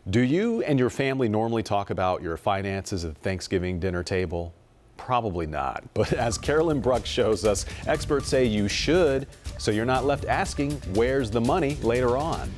Do you and your family normally talk about your finances at the Thanksgiving dinner table? Probably not. But as Carolyn Bruck shows us, experts say you should, so you're not left asking, where's the money later on?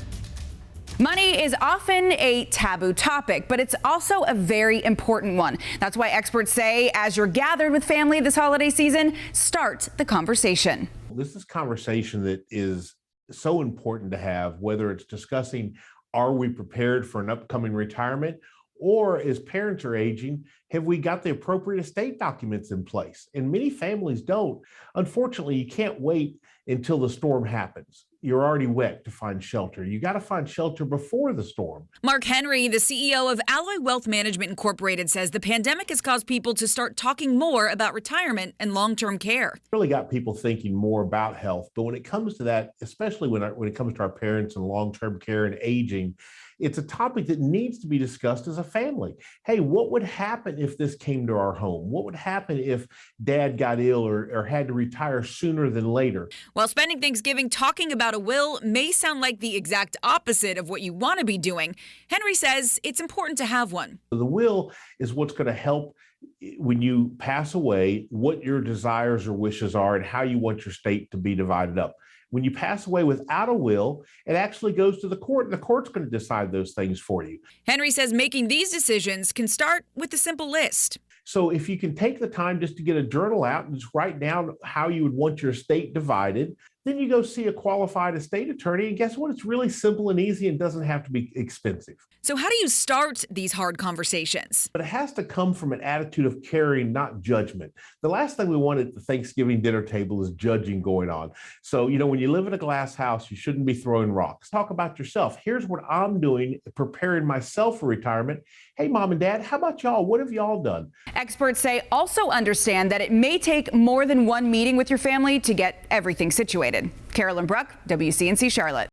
Money is often a taboo topic, but it's also a very important one. That's why experts say, as you're gathered with family this holiday season, start the conversation. This is conversation that is so important to have, whether it's discussing, are we prepared for an upcoming retirement? Or as parents are aging, have we got the appropriate estate documents in place? And many families don't. Unfortunately, you can't wait until the storm happens. You're already wet to find shelter. You got to find shelter before the storm. Mark Henry, the CEO of Alloy Wealth Management Incorporated, says the pandemic has caused people to start talking more about retirement and long-term care. Really got people thinking more about health. But when it comes to that, especially when it comes to our parents and long-term care and aging, it's a topic that needs to be discussed as a family. Hey, what would happen if this came to our home? What would happen if dad got ill or had to retire sooner than later? While spending Thanksgiving talking about a will may sound like the exact opposite of what you want to be doing, Henry says it's important to have one. The will is what's going to help when you pass away, what your desires or wishes are and how you want your estate to be divided up. When you pass away without a will, it actually goes to the court, and the court's going to decide those things for you. Henry says making these decisions can start with a simple list. So if you can take the time just to get a journal out and just write down how you would want your estate divided, then you go see a qualified estate attorney, and guess what? It's really simple and easy and doesn't have to be expensive. So how do you start these hard conversations? But it has to come from an attitude of caring, not judgment. The last thing we want at the Thanksgiving dinner table is judging going on. So, when you live in a glass house, you shouldn't be throwing rocks. Talk about yourself. Here's what I'm doing, preparing myself for retirement. Hey, mom and dad, how about y'all? What have y'all done? Experts say also understand that it may take more than one meeting with your family to get everything situated. Carolyn Bruck, WCNC Charlotte.